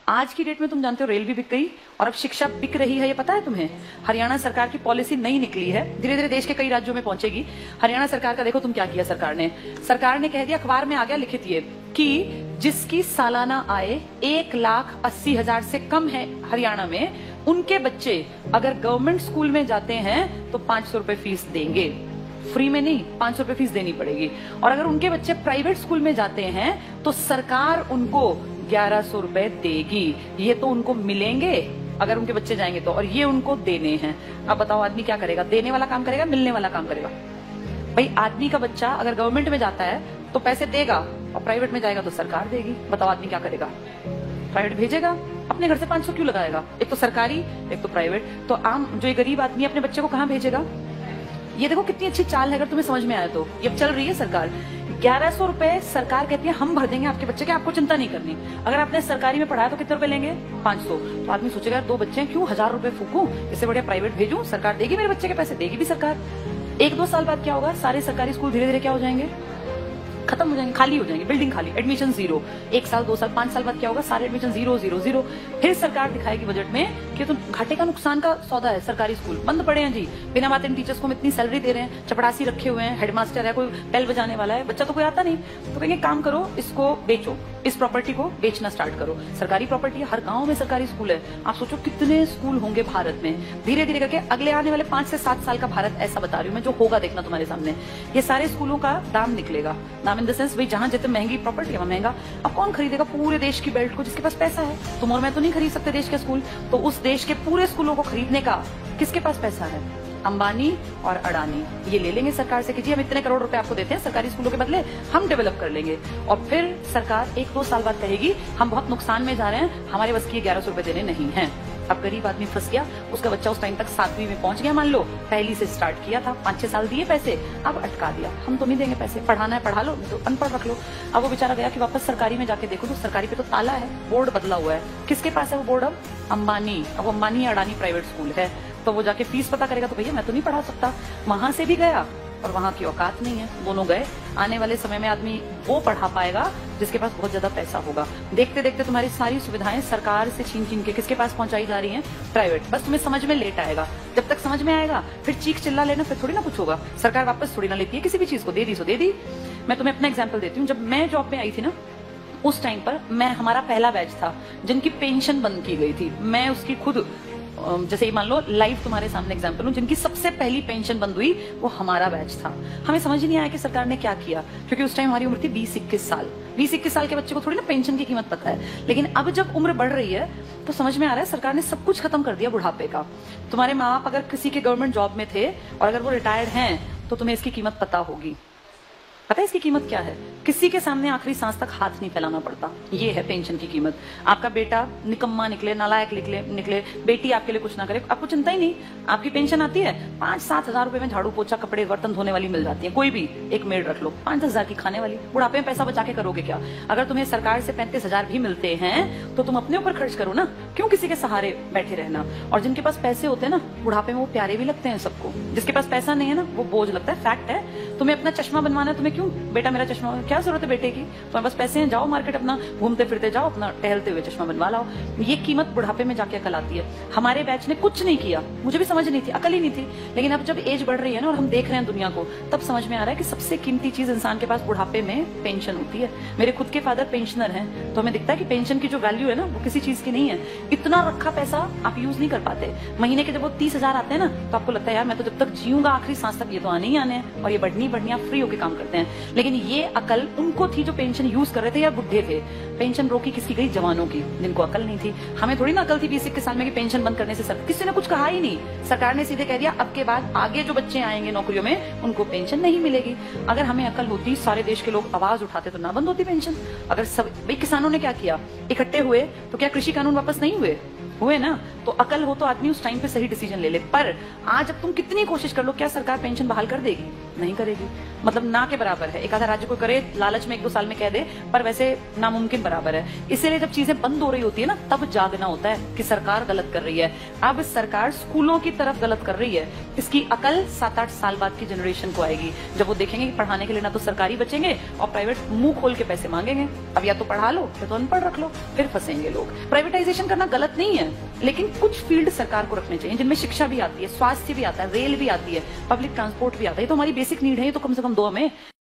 आज की डेट में तुम जानते हो रेल भी बिक गई और अब शिक्षा बिक रही है, ये पता है तुम्हें? हरियाणा सरकार की पॉलिसी नई निकली है, धीरे धीरे देश के कई राज्यों में पहुंचेगी। हरियाणा सरकार का देखो तुम क्या किया सरकार ने कह दिया, अखबार में आ गया लिखित ये कि जिसकी सालाना आय 1,80,000 से कम है हरियाणा में, उनके बच्चे अगर गवर्नमेंट स्कूल में जाते हैं तो 500 रुपए फीस देंगे। फ्री में नहीं, 500 रुपए फीस देनी पड़ेगी। और अगर उनके बच्चे प्राइवेट स्कूल में जाते हैं तो सरकार उनको 1100 रुपए देगी। ये तो उनको मिलेंगे अगर उनके बच्चे जाएंगे तो, और ये उनको देने हैं। अब बताओ आदमी क्या करेगा? देने वाला काम करेगा, मिलने वाला काम करेगा? भाई आदमी का बच्चा अगर गवर्नमेंट में जाता है तो पैसे देगा और प्राइवेट में जाएगा तो सरकार देगी। बताओ आदमी क्या करेगा? प्राइवेट भेजेगा, अपने घर से 500 क्यों लगाएगा? एक तो सरकारी, एक तो प्राइवेट। तो आम जो ये गरीब आदमी अपने बच्चे को कहाँ भेजेगा? ये देखो कितनी अच्छी चाल है, अगर तुम्हें समझ में आए तो। ये चल रही है सरकार, 1100 रुपए सरकार कहती है हम भर देंगे आपके बच्चे के, आपको चिंता नहीं करनी। अगर आपने सरकारी में पढ़ाया तो कितने रुपए लेंगे? 500। तो आदमी सोचेगा 2 बच्चे हैं, क्यों 1000 रुपए फूकूं, इससे बढ़िया प्राइवेट भेजूं, सरकार देगी मेरे बच्चे के पैसे, देगी भी सरकार। 1-2 साल बाद क्या होगा? सारे सरकारी स्कूल धीरे धीरे क्या हो जाएंगे? खत्म हो जाएंगे, खाली हो जाएंगे, बिल्डिंग खाली, एडमिशन 0। 1 साल 2 साल 5 साल बाद क्या होगा? सारे एडमिशन 0। फिर सरकार दिखाएगी बजट में कि तो घाटे का नुकसान का सौदा है, सरकारी स्कूल बंद पड़े हैं जी, बिना बात इन टीचर्स को हम इतनी सैलरी दे रहे हैं, चपड़ासी रखे हुए हैं, हेडमास्टर है, कोई बेल बजाने वाला है, बच्चा तो कोई आता नहीं। तो कहेंगे काम करो, इसको बेचो, इस प्रॉपर्टी को बेचना स्टार्ट करो। सरकारी प्रॉपर्टी है, हर गांव में सरकारी स्कूल है। आप सोचो कितने स्कूल होंगे भारत में। धीरे धीरे करके अगले आने वाले 5 से 7 साल का भारत ऐसा बता रही हूँ मैं, जो होगा देखना तुम्हारे सामने। ये सारे स्कूलों का दाम निकलेगा, दाम इन द सेंस भाई जहां जितनी महंगी प्रॉपर्टी है महंगा। अब कौन खरीदेगा पूरे देश की बेल्ट को? जिसके पास पैसा है। तुम और मैं तो नहीं खरीद सकते देश के स्कूल, तो उस देश के पूरे स्कूलों को खरीदने का किसके पास पैसा है? अंबानी और अडानी ये ले लेंगे सरकार से कि जी हम इतने करोड़ रुपए आपको देते हैं सरकारी स्कूलों के बदले, हम डेवलप कर लेंगे। और फिर सरकार 1-2 साल बाद कहेगी हम बहुत नुकसान में जा रहे हैं, हमारे बस की 1100 रुपए देने नहीं है। अब गरीब आदमी फंस गया, उसका बच्चा उस टाइम तक 7वीं में पहुंच गया, मान लो पहली से स्टार्ट किया था, 5-6 साल दिए पैसे, अब अटका दिया, हम तो नहीं देंगे पैसे, पढ़ाना है पढ़ा लो, तो अनपढ़ रख लो। अब वो बेचारा गया कि वापस सरकारी में जाके देखो तो सरकारी पे तो ताला है, बोर्ड बदला हुआ है। किसके पास है वो बोर्ड? अब अंबानी। अब अंबानी अडानी प्राइवेट स्कूल है, तो वो जाके फीस पता करेगा तो भैया मैं तो नहीं पढ़ा सकता। वहां से भी गया और वहां की औकात नहीं है, दोनों गए। आने वाले समय में आदमी वो पढ़ा पाएगा जिसके पास बहुत ज्यादा पैसा होगा। देखते देखते तुम्हारी सारी सुविधाएं सरकार से छीन छीन के किसके पास पहुंचाई जा रही हैं? प्राइवेट। बस तुम्हें समझ में लेट आएगा, जब तक समझ में आएगा फिर चीख चिल्ला लेना, फिर थोड़ी ना कुछ होगा। सरकार वापस थोड़ी ना लेती है किसी भी चीज को, दे दी सो दे दी। मैं तुम्हें अपना एग्जाम्पल देती हूँ। जब मैं जॉब में आई थी ना, उस टाइम पर हमारा पहला बैच था जिनकी पेंशन बंद की गई थी। मैं उसकी खुद, जैसे मान लो लाइव तुम्हारे सामने एग्जांपल हूं, जिनकी सबसे पहली पेंशन बंद हुई वो हमारा बैच था। हमें समझ ही नहीं आया कि सरकार ने क्या किया, क्योंकि उस टाइम हमारी उम्र थी 20-21 साल। 20-21 साल के बच्चे को थोड़ी ना पेंशन की कीमत पता है। लेकिन अब जब उम्र बढ़ रही है तो समझ में आ रहा है सरकार ने सब कुछ खत्म कर दिया बुढ़ापे का। तुम्हारे माँ बाप अगर किसी के गवर्नमेंट जॉब में थे और अगर वो रिटायर्ड हैं तो तुम्हें इसकी कीमत पता होगी। पता है इसकी कीमत क्या है? किसी के सामने आखिरी सांस तक हाथ नहीं फैलाना पड़ता। ये है पेंशन की कीमत। आपका बेटा निकम्मा निकले, नालायक निकले, बेटी आपके लिए कुछ ना करे, आपको चिंता ही नहीं। आपकी पेंशन आती है, 5-7 हजार रुपए में झाड़ू पोछा कपड़े बर्तन धोने वाली मिल जाती है। कोई भी एक मेड रख लो, 5-10 हजार की खाने वाली। बुढ़ापे में पैसा बचा के करोगे क्या? अगर तुम्हें सरकार से 35 हजार भी मिलते हैं तो तुम अपने ऊपर खर्च करो ना, क्यों किसी के सहारे बैठे रहना। और जिनके पास पैसे होते हैं ना, बुढ़ापे में वो प्यारे भी लगते हैं सबको। जिसके पास पैसा नहीं है ना, वो बोझ लगता है। फैक्ट है। तुम्हें अपना चश्मा बनवाना है, तुम्हें क्यों बेटा मेरा चश्मा, क्या जरूरत है बेटे की? तुम्हारे पास पैसे हैं, जाओ मार्केट, अपना घूमते फिरते जाओ, अपना टहलते हुए चश्मा बनवा लाओ। ये कीमत बुढ़ापे में जाके अकल आती है। हमारे बैच ने कुछ नहीं किया, मुझे भी समझ नहीं थी, अकल ही नहीं थी। लेकिन अब जब एज बढ़ रही है ना और हम देख रहे हैं दुनिया को, तब समझ में आ रहा है कि सबसे कीमती चीज इंसान के पास बुढ़ापे में पेंशन होती है। मेरे खुद के फादर पेंशनर हैं, तो हमें दिखता है कि पेंशन की जो वैल्यू है ना, वो किसी चीज की नहीं है। इतना रखा पैसा आप यूज नहीं कर पाते। महीने के जब वो 30 हजार आते हैं ना, तो आपको लगता है यार मैं तो जब तक जीऊंगा आखिरी सांस तक ये तो आने ही आने हैं, और ये बढ़नी आप फ्री होकर काम करते हैं। लेकिन ये अकल उनको थी जो पेंशन यूज कर रहे थे या बुढ़े थे। पेंशन रोकी किसकी गई? जवानों की, जिनको अकल नहीं थी। हमें थोड़ी ना अकल थी 20-21 साल में कि पेंशन बंद करने से किसी ने कुछ कहा ही नहीं। सरकार ने सीधे कह दिया अब के बाद आगे जो बच्चे आएंगे नौकरियों में उनको पेंशन नहीं मिलेगी। अगर हमें अकल होती, सारे देश के लोग आवाज उठाते तो ना बंद होती पेंशन। अगर सब भाई किसानों ने क्या किया, इकट्ठे हुए तो क्या कृषि कानून वापस नहीं हुए ना? तो अकल हो तो आदमी उस टाइम पे सही डिसीजन ले ले। पर आज अब तुम कितनी कोशिश कर लो, क्या सरकार पेंशन बहाल कर देगी? नहीं करेगी। मतलब ना के बराबर है। एक आधा राज्य को करे, लालच में 1-2 साल में कह दे, पर वैसे नामुमकिन बराबर है। इसीलिए जब चीजें बंद हो रही होती है ना, तब जागना होता है कि सरकार गलत कर रही है। अब सरकार स्कूलों की तरफ गलत कर रही है। इसकी अकल 7-8 साल बाद की जनरेशन को आएगी, जब वो देखेंगे कि पढ़ाने के लिए ना तो सरकारी बचेंगे और प्राइवेट मुंह खोल के पैसे मांगेंगे। अब या तो पढ़ा लो या तो अनपढ़ रख लो, फिर फंसेंगे लोग। प्राइवेटाइजेशन करना गलत नहीं है, लेकिन कुछ फील्ड सरकार को रखने चाहिए जिनमें शिक्षा भी आती है, स्वास्थ्य भी आता है, रेल भी आती है, पब्लिक ट्रांसपोर्ट भी आता है। ये तो हमारी बेसिक नीड है, ये तो कम से कम दो हमें।